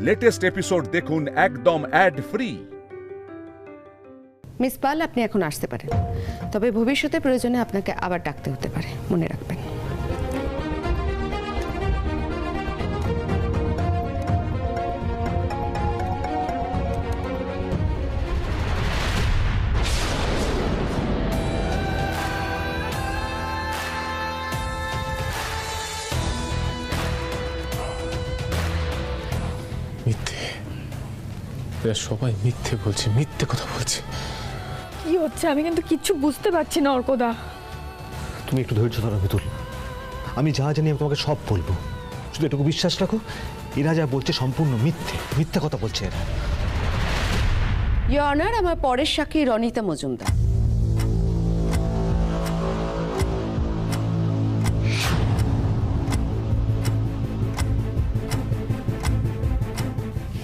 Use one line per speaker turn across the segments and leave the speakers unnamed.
Latest episode দেখুন একদম add free.
Miss পাল, আপনি এখন আসতে পারেন, তবে ভবিষ্যতে প্রয়োজনে আপনাকে আবার ডাকতে হতে পারে, মনে রাখবেন।
মিথ্যে, এরা সবাই মিথ্যে বলছে, মিথ্যে কথা বলছে।
কি হচ্ছে আমি কিন্তু কিচ্ছু বুঝতে পারছি না অর্কদা।
তুমি একটু ধৈর্য ধরো মিতুল, আমি যা জানি আমি তোমাকে সব বলবো, শুধু এটুকু বিশ্বাস রাখো, এরা যা বলছে সম্পূর্ণ মিথ্যে, মিথ্যে কথা বলছে এরা।
ইওর অনার, আমার পরের সাক্ষী রনিতা মজুমদার।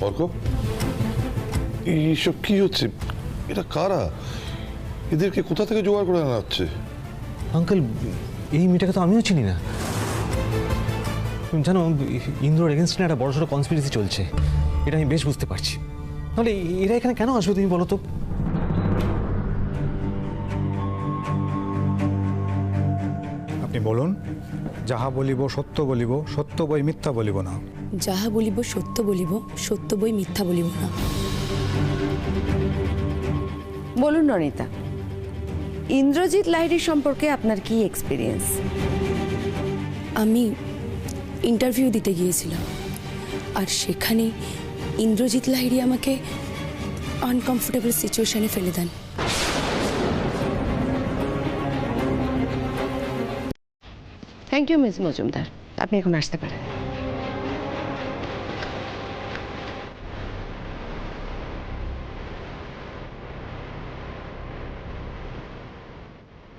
অর্ক, এইসব কি হচ্ছে? এটা কারা? এদেরকে কোথা থেকে জোগাড় করে আনা হচ্ছে?
আঙ্কেল, এই মেয়েটাকে তো আমিও চিনি না। তুমি জানো, ইন্দ্রর এগেনস্টে একটা বড় সড়ো কনস্পিরেসি চলছে, এটা আমি বেশ বুঝতে পারছি। তাহলে এরা এখানে কেন আসবে তুমি বলো তো?
আপনি বলুন। যাহা বলিব সত্য বলিব, সত্য বই মিথ্যা বলিব না।
যাহা বলিব সত্য বলিব, সত্য বই মিথ্যা বলিব না।
বলুন রনিতা, ইন্দ্রজিৎ লাহিড়ী সম্পর্কে আপনার কি এক্সপিরিয়েন্স?
আমি ইন্টারভিউ দিতে গিয়েছিলাম, আর সেখানে ইন্দ্রজিৎ লাহিড়ী আমাকে আনকমফোর্টেবল সিচুয়েশনে ফেলে দেন।
থ্যাংক ইউ মিস মজুমদার, আপনি এখন আসতে পারেন।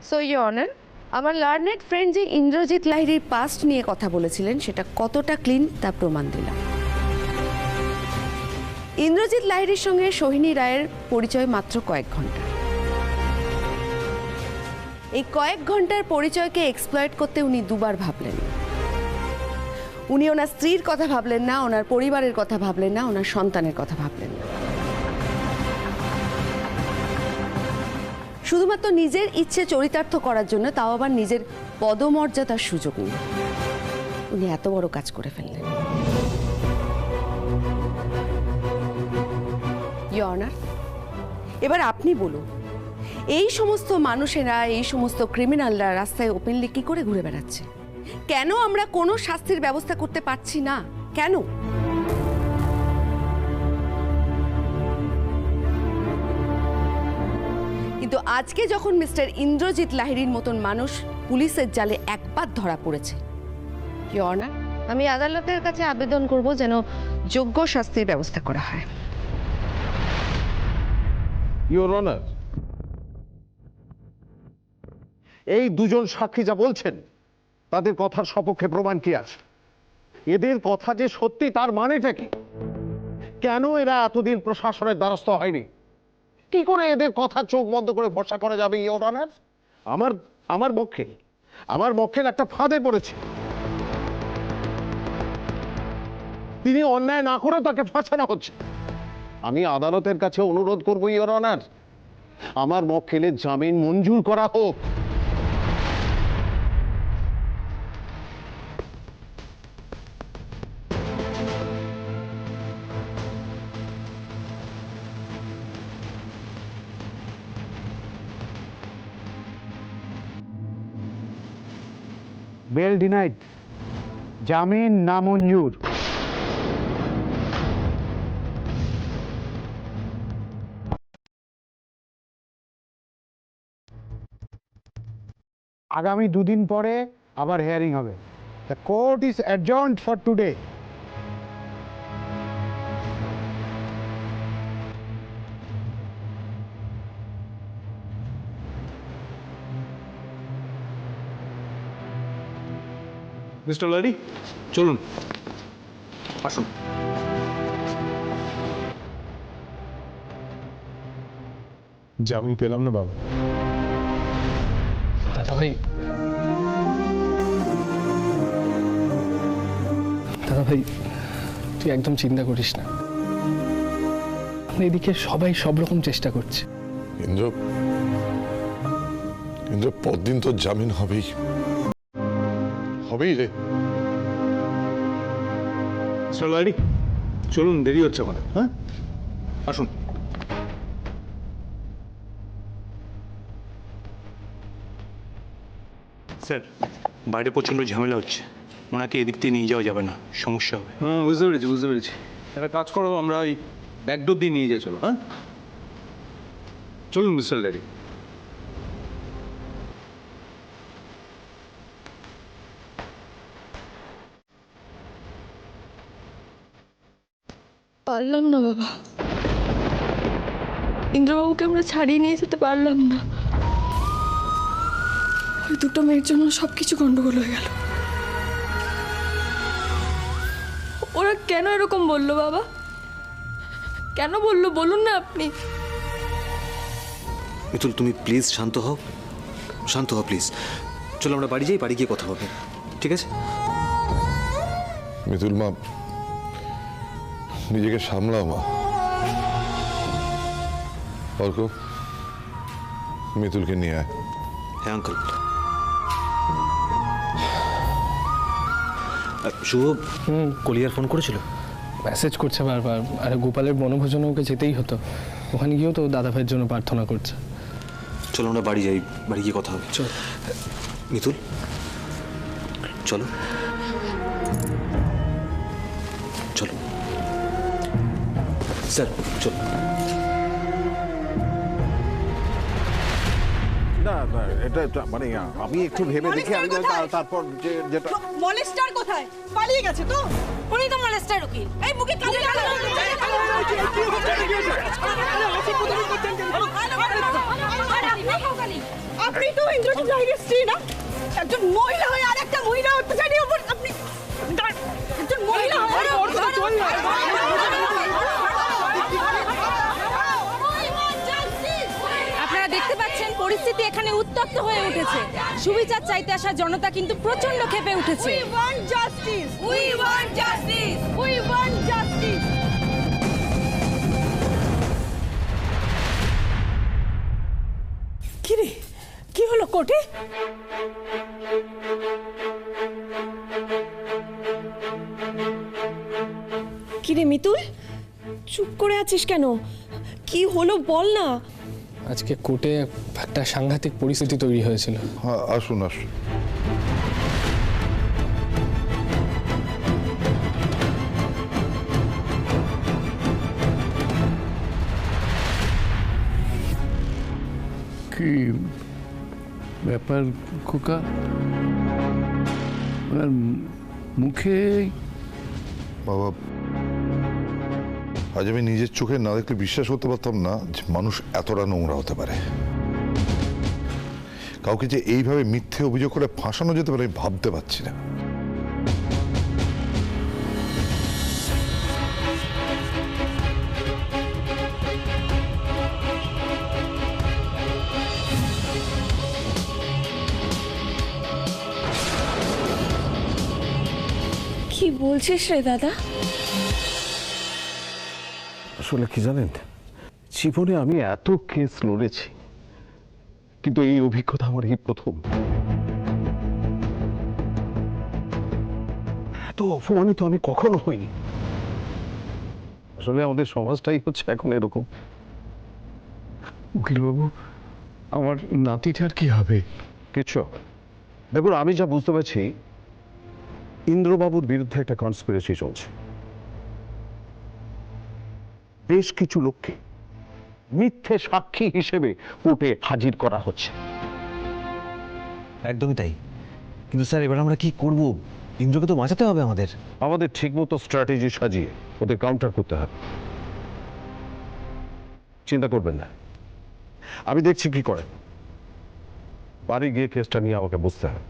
সো ইওর অনার, আমার লার্নেড ফ্রেন্ড যে ইন্দ্রজিৎ লাহিড়ীর পাস্ট নিয়ে কথা বলেছিলেন সেটা কতটা ক্লিন তা প্রমাণ দিলাম। ইন্দ্রজিৎ লাহিড়ীর সঙ্গে সোহিনী রায়ের পরিচয় মাত্র কয়েক ঘন্টা। এই কয়েক ঘন্টার পরিচয়কে এক্সপ্লয়েট করতে উনি দুবার ভাবলেন। উনি ওনার স্ত্রীর কথা ভাবলেন না, ওনার পরিবারের কথা ভাবলেন না, ওনার সন্তানের কথা ভাবলেন না। শুধুমাত্র নিজের ইচ্ছে চরিতার্থ করার জন্য, তাও আবার নিজের পদমর্যাদার সুযোগ নিয়ে উনি এত বড় কাজ করে ফেললেন। ইওর অনার, এবার আপনি বলুন, এই সমস্ত মানুষেরা, এই সমস্ত ক্রিমিনালরা রাস্তায় ওপেনলি কি করে ঘুরে বেড়াচ্ছে? কেন আমরা কোনো শাস্তির ব্যবস্থা করতে পারছি না? কেন? কিন্তু আজকে যখন মিস্টার ইন্দ্রজিৎ লাহিড়ীর মতন মানুষ পুলিশের জালে একবার ধরা পড়েছে, ইওর অনার, আমি আদালতের কাছে আবেদন করব যেন যোগ্য শাস্তির ব্যবস্থা করা হয়।
ইওর অনার, এই দুজন সাক্ষী যা বলছেন তাদের কথার সপক্ষে প্রমাণ কি আছে? এদের কথা যে সত্যি তার মানেটা কি? কেন এরা এতদিন প্রশাসনের দ্বারস্থ হয়নি? কি করে এদের কথা চোখ বন্ধ করে ভরসা করা যাবে ইওর অনার? আমার মক্কেল একটা ফাঁদে পড়েছে। তিনি অন্যায় না করে তাকে ফাঁসানো হচ্ছে। আমি আদালতের কাছে অনুরোধ করবো ইওর অনার, আমার মক্কেলের জামিন মঞ্জুর করা হোক।
বেল ডিনাইড, জামিন নামঞ্জুর। আগামী দুদিন পরে আবার হিয়ারিং হবে। The court is adjourned for today.
Mister Lahiri, চলুন, আসুন।
জামিন পেলাম না বাবা।
দাদা ভাই, দাদা ভাই, তুই একদম চিন্তা করিস না। এদিকে সবাই সব রকম চেষ্টা করছে।
ইন্দ্র ইন্দ্র পরদিন তো জামিন হবেই হবেই রে।
চলুন, দেরি হচ্ছে আমাদের। হ্যাঁ, আসুন।
স্যার, বাইরে প্রচণ্ড ঝামেলা হচ্ছে, ওনাকে এদিক দিয়ে নিয়ে যাওয়া যাবে না, সমস্যা হবে।
হ্যাঁ, বুঝতে পেরেছি। একটা কাজ করো, আমরা ওই ব্যাকডোর দিয়ে নিয়ে যাই। চলো, হ্যাঁ চলুন মিস্টার ল্যারি।
পারলাম না বাবা, ইন্দ্রবাবুকে আমরা ছাড়িয়ে নিয়ে যেতে পারলাম না। ওই দুটো মেয়ের জন্য সবকিছু গন্ডগোল হয়ে গেল। ওরা কেন এরকম বললো বাবা? কেন বললো বলুন না আপনি।
মিতুল, তুমি প্লিজ শান্ত হও, শান্ত হও প্লিজ। চলো আমরা বাড়ি যাই, বাড়ি গিয়ে কথা হবে, ঠিক আছে?
মিতুল মা, নিজেকে সামলাও মা। অর্ক, মিতুলকে নিয়ে আয়।
হ্যাঁ আঙ্কেল। শুভ কলিয়ার ফোন করেছিল?
মেসেজ করছে বারবার। আরে গোপালের বনভোজনে ওকে যেতেই হতো, ওখানে গিয়েও তো দাদা ভাইয়ের জন্য প্রার্থনা করছে।
চলো আমরা বাড়ি যাই, বাড়ি গিয়ে কথা হবে। চল মিতুল, চলো চলো। স্যার চলো।
না এটা মানে আমি একটু ভেবে দেখি, আমি তারপর যেটা
মলেস্টার কোথায়? পালিয়ে গেছে তো? উনি তো মলেস্টার উকিল। এই মুখে কালো আপনি তো ইন্দ্রজিৎ লাহিড়ীর স্ত্রী না? একজন মহিলা হয়ে আর একটা মহিলা অত্যাচারীর উপর আপনি একজন মহিলা
আপনারা দেখতে পাচ্ছেন পরিস্থিতি এখানে উত্তপ্ত হয়ে উঠেছে। সুবিচার চাইতে আসা জনতা কিন্তু প্রচন্ড ক্ষেপে উঠেছে।
We want justice. We want justice. We want justice.
কি রে, কি হলো কোর্টে? কি রে মিতুল, চুপ করে আছিস কেন? কি হলো বল না।
আজকে কোর্টে একটা সাংঘাতিক পরিস্থিতি তৈরি হয়েছিল।
হ্যাঁ, আসুন আসুন।
কি ব্যাপার খোকা? ওনার মুখে
বাবা, আজ আমি নিজের চোখে না দেখলে বিশ্বাস করতে পারতাম না যে মানুষ এতটা নোংরা হতে পারে। কাউকে যে এইভাবে মিথ্যে অভিযোগ করে ফাঁসানো যেতে পারে আমি ভাবতে পারছি না।
কি বলছিস রে দাদা?
আসলে কি জানেন, জীবনে আমি এত কেস লড়েছি, কিন্তু এই অভিজ্ঞতা আমার এই প্রথম। এত অপমানিত আমি কখনো হইনি। আসলে আমাদের সমাজটাই হচ্ছে এখন এরকম।
উকিলবাবু, আমার নাতিটার কি হবে?
কিছু দেখুন, আমি যা বুঝতে পারছি ইন্দ্রবাবুর বিরুদ্ধে একটা কনস্পিরেসি চলছে। বেশ কিছু লোককে মিথ্যে সাক্ষী হিসেবে কোর্টে হাজির করা হচ্ছে।
একদমই তাই। কিন্তু স্যার এবার আমরা কি করব? ইন্দ্রকে তো বাঁচাতে হবে আমাদের।
আমাদের ঠিকমতো স্ট্র্যাটেজি সাজিয়ে ওদের কাউন্টার করতে হবে। চিন্তা করবেন না, আমি দেখছি কি করে। বাড়ি গিয়ে কেসটা নিয়ে আমাকে বুঝতে হবে।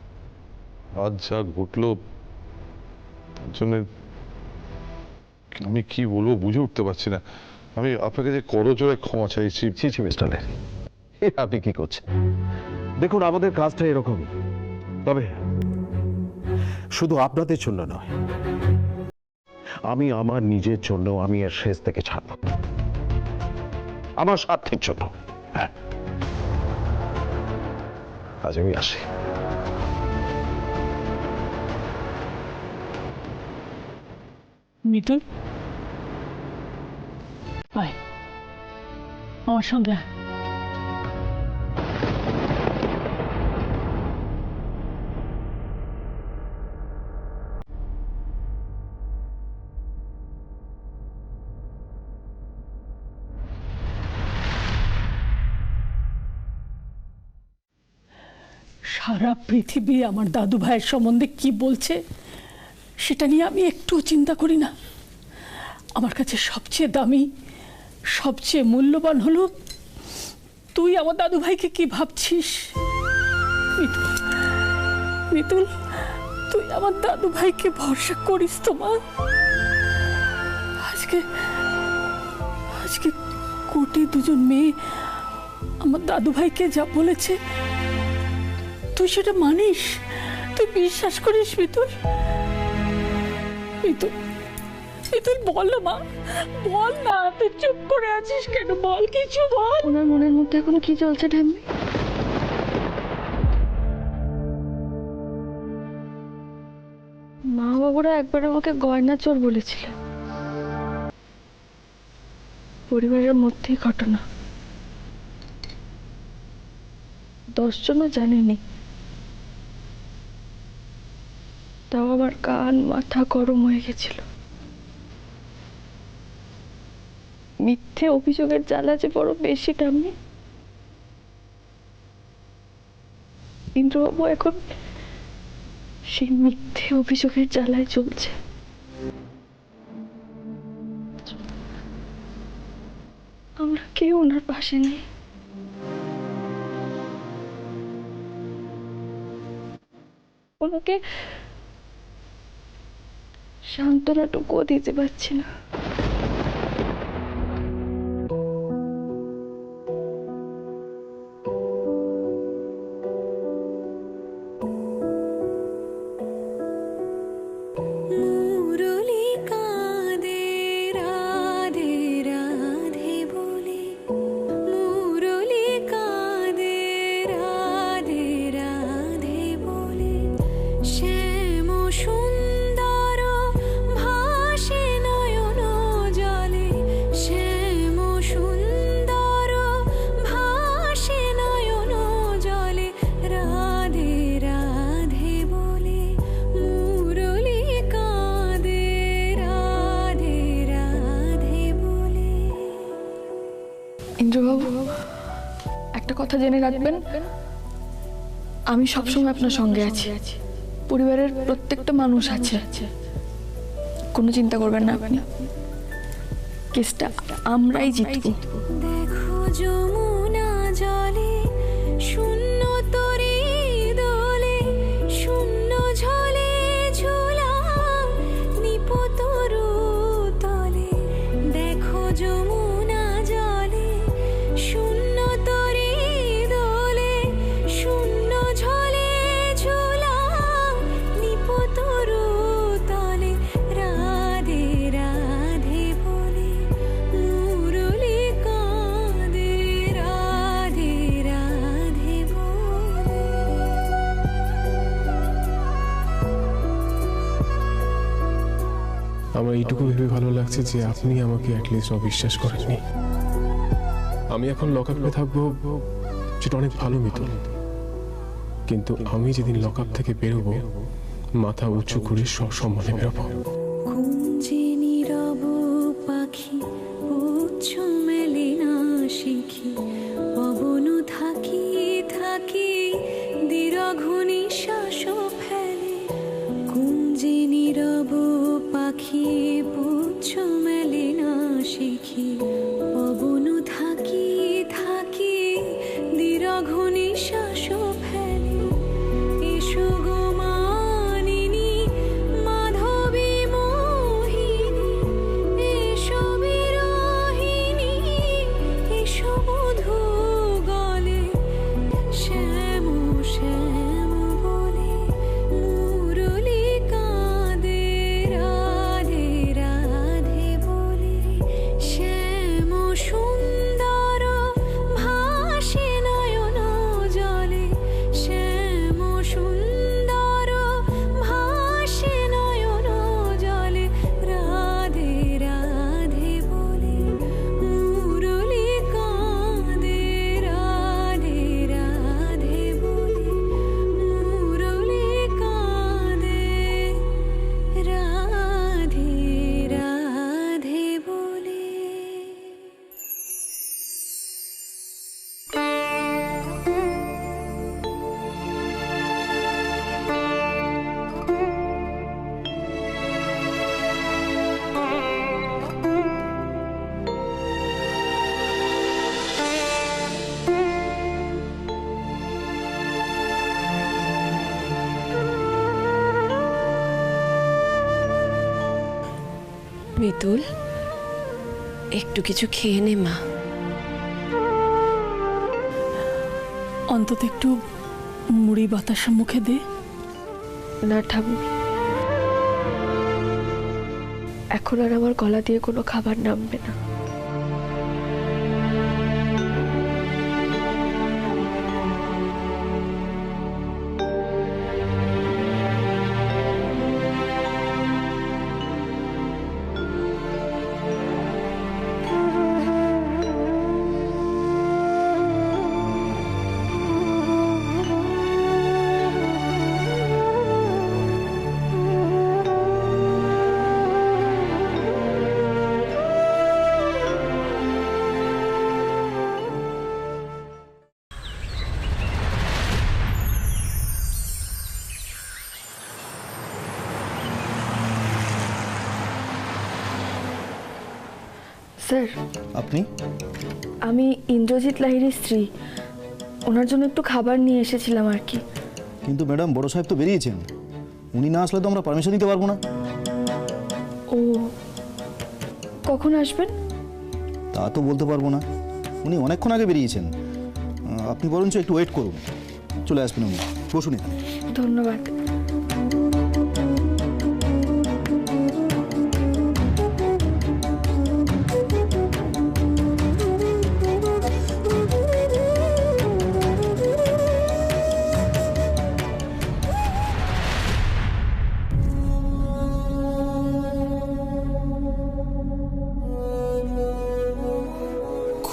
আজ যা ঘটলো তার জন্য আমি কি বলবো বুঝে উঠতে পারছি না। আমি আপনাকে যে করজোড়ে ক্ষমা চাইছি।
ছি মিস্টার লে, আপনি কি করছেন? দেখুন, আমাদের কাজটা এরকম, তবে শুধু আপনাদের জন্য নয়, আমি আমার নিজের জন্য আমি এর শেষ থেকে ছাড়ব, আমার স্বার্থের জন্য। হ্যাঁ, আজ আমি আসি।
মিতুল, আয় আমার সঙ্গে। সারা পৃথিবী আমার দাদু ভাইয়ের সম্বন্ধে কি বলছে সেটা নিয়ে আমি একটুও চিন্তা করি না। আমার কাছে সবচেয়ে দামি, সবচেয়ে মূল্যবান হলো তুই আমার দাদু ভাইকে কি ভাবছিস। মিতুল, মিতুল, তুই আমার দাদু ভাইকে ভরসা করিস তো মা। আজকে আজকে কোর্টে দুজন মেয়ে আমার দাদু ভাইকে যা বলেছে তুই সেটা মানিস, তুই বিশ্বাস করিস মিতুল? মিতুল, মিতুল বল না মা, বল না, তুই চুপ করে আছিস কেন? বল, কিছু বল।
ওনার মনের মধ্যে এখন কি চলছে ঠাম্মি? মা বাবুরা একবার আমাকে গয়না চোর বলেছিল। পরিবারের মধ্যেই ঘটনা, 10 জনও জানেনি। তাও আমার কান মাথা গরম হয়ে গেছিল। মিথ্যে অভিযোগের জ্বালা যে বড় বেশি ঠাম্মি। ইন্দ্রবাবু এখন সেই মিথ্যে অভিযোগের জ্বালায় চলছে। আমরা কেউ ওনার পাশে নেই। ওনাকে সান্ত্বনাটুকুও দিতে পারছি না। ইন্দ্রবাবু, একটা কথা জেনে রাখবেন, আমি সবসময় আপনার সঙ্গে আছি। পরিবারের প্রত্যেকটা মানুষ আছে, কোনো চিন্তা করবেন না আপনি। কেসটা আমরাই জিতবো।
দেখো যমুনা জলে শূন্য তরি দোলে, শূন্য ঝলে ঝোলা নিপতরু তলে। দেখো যমুনা জলে শূন্য তরি দোলে, শূন্য ঝলে ঝোলা নিপতরু তলে। রাধে রাধে বলে মুরলি কাঁদে, রাধে রাধে বলে।
আমার এইটুকু ভেবে ভালো লাগছে যে আপনি আমাকে অ্যাটলিস্ট অবিশ্বাস করেননি। আমি এখন লকআপে থাকবো, যেটা অনেক ভালো মিতুল, কিন্তু আমি যেদিন লকআপ থেকে বেরোবো মাথা উঁচু করে সসম্মানে বেরোবো।
কুঞ্জে নীরব পাখি উচ্চ মেলে না শিখি, পবন থাকি থাকি দীর্ঘ নিঃশ্বাস ফেলে। কুঞ্জে নীরব পাখি উচ্চ মেলে না শিখি, পবন থাকি থাকি দীর্ঘ নিঃশ্বাস ফেলে। এসো গো মানিনী মাধবী
মিতুল, একটু কিছু খেয়ে নে মা।
অন্তত একটু মুড়ি বাতাসা মুখে দে।
না ঠাম্মি, এখন আর আমার গলা দিয়ে কোনো খাবার নামবে না। স্যার,
আপনি?
আমি ইন্দ্রজিৎ লাহিড়ীর স্ত্রী, ওনার জন্য একটু খাবার নিয়ে এসেছিলাম আর কি।
কিন্তু ম্যাডাম, বড় সাহেব তো বেরিয়েছেন, উনি না আসলে তো আমরা পারমিশন দিতে পারবো না।
ও, কখন আসবেন?
তা তো বলতে পারবো না, উনি অনেকক্ষণ আগে বেরিয়েছেন। আপনি বরঞ্চ একটু ওয়েট করুন, চলে আসবেন উনি। বসুন এখানে।
ধন্যবাদ।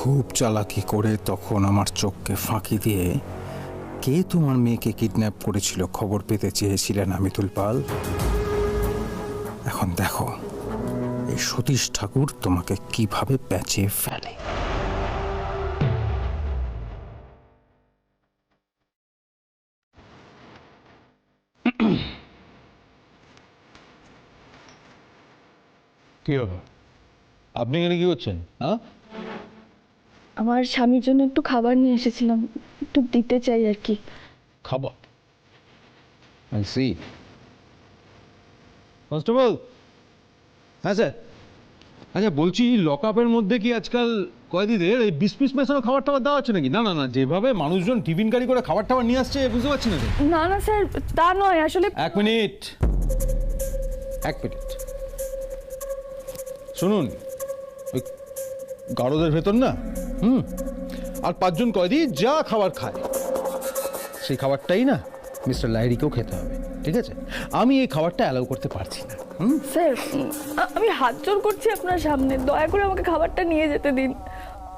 খুব চালাকি করে তখন আমার চোখকে ফাঁকি দিয়ে কে তোমার মেয়েকে কিডন্যাপ করেছিল খবর পেতে চেয়েছিলেন মিতুল পাল। এখন দেখো এই সতীশ ঠাকুর তোমাকে কিভাবে পেঁচিয়ে ফেলে।
কি হলো? আপনি এখানে কি করছেন? হ্যাঁ,
আমার স্বামীর জন্য একটু খাবার নিয়ে এসেছিলাম, একটু দিতে চাই আর কি।
খাবার? I see. কনস্টেবল। হ্যাঁ স্যার। আচ্ছা বলছি, লকআপের মধ্যে কি আজকাল কয়েদিদের এই 20 পিস মেশানো খাবার টাবার দেওয়া হচ্ছে নাকি? না না না, যেভাবে মানুষজন টিফিন গাড়ি করে খাবার টাবার নিয়ে আসছে বুঝতে পারছি না।
না না স্যার, তা নয় আসলে।
এক মিনিট। শুনুন, ওই গারদের ভেতর না আর 5 জন কয়েদি যা খাবার খায় সেই খাবারটাই না মিস্টার লাহিড়ীকেও খেতে হবে, ঠিক আছে? আমি এই খাবারটা অ্যালাউ করতে পারছি না।
স্যার, আমি হাত জোর করছি আপনার সামনে, দয়া করে আমাকে খাবারটা নিয়ে যেতে দিন।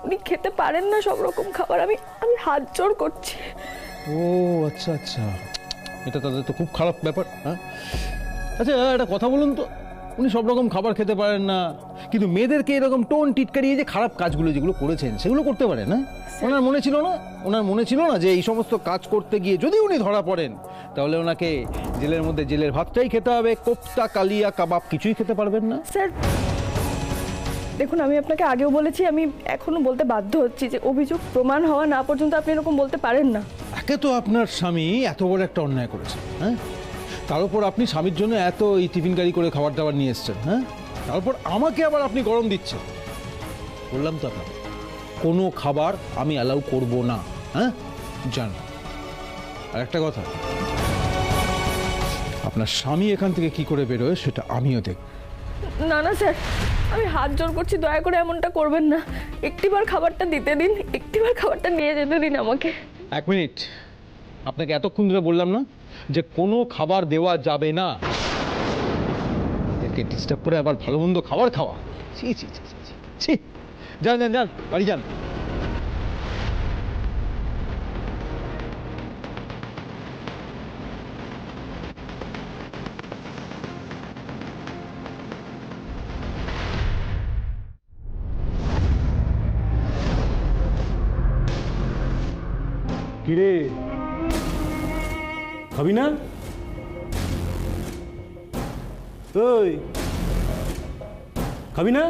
উনি খেতে পারেন না সব রকম খাবার, আমি হাত জোর করছি।
ও আচ্ছা আচ্ছা, এটা তাদের তো খুব খারাপ ব্যাপার। হ্যাঁ, আচ্ছা একটা কথা বলুন তো, উনি সব রকম খাবার খেতে পারেন না, কিন্তু মেয়েদেরকে এরকম টোন টিটকারিয়ে যে খারাপ কাজগুলো যেগুলো করেছেন সেগুলো করতে পারেন না? ওনার মনে ছিল না যে এই সমস্ত কাজ করতে গিয়ে যদি উনি ধরা পড়েন তাহলে ওনাকে জেলের মধ্যে জেলের ভাতটাই খেতে হবে, কোফতা কালিয়া কাবাব কিছুই খেতে পারবেন না?
স্যার দেখুন, আমি আপনাকে আগেও বলেছি, আমি এখনো বলতে বাধ্য হচ্ছি যে অভিযোগ প্রমাণ হওয়া না পর্যন্ত আপনি এরকম বলতে পারেন না।
একে তো আপনার স্বামী এত বড় একটা অন্যায় করেছে, হ্যাঁ, তার উপর আপনি স্বামীর জন্য এত এই টিফিন গাড়ি করে খাবার দাবার নিয়ে এসছেন, হ্যাঁ, তারপর আমাকে আবার আপনি গরম দিচ্ছেন। বললাম তো আপনাকে কোনো খাবার আমি অ্যালাউ করব না, হ্যাঁ, জান। আর একটা কথা, আপনার স্বামী এখান থেকে কি করে বেরোয় সেটা আমিও দেখব।
না না স্যার, আমি হাত জোর করছি, দয়া করে এমনটা করবেন না। একটিবার খাবারটা দিতে দিন, একটিবার খাবারটা নিয়ে যেতে দিন আমাকে।
এক মিনিট, আপনাকে এতক্ষণ ধরে বললাম না যে কোনো খাবার দেওয়া যাবে না? একে ডিস্টার্ব করে আবার ভালো মন্দ খাবার খাওয়া, ছি ছি ছি ছি ছি। যান যান যান, বাড়ি যান।
কিরে, খাবি না? ওই খাবি না?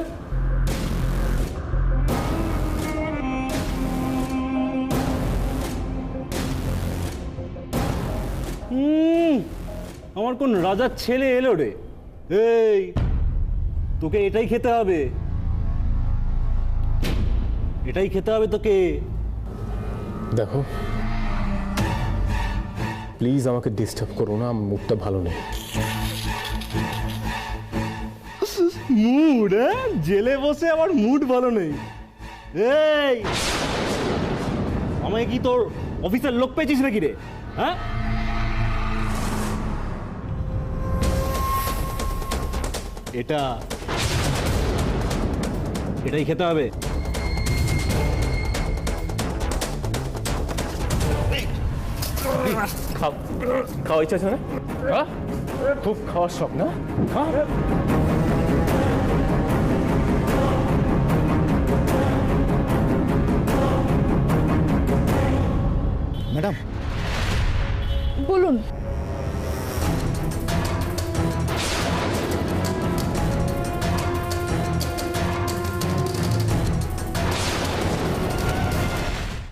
আমার কোন রাজার ছেলে এলো রে? এই তোকে এটাই খেতে হবে, এটাই খেতে হবে তোকে।
দেখো প্লিজ আমাকে ডিস্টার্ব করো না, আমার মুডটা ভালো নেই।
মুড? জেলে বসে আমার মুড ভালো নেই? এই আমায় কি তোর অফিসের লোক পেয়েছিস নাকি রে? হ্যাঁ, এটাই খেতে হবে।
খাওয়া ইচ্ছা আছে না? খুব খাওয়ার শখ না?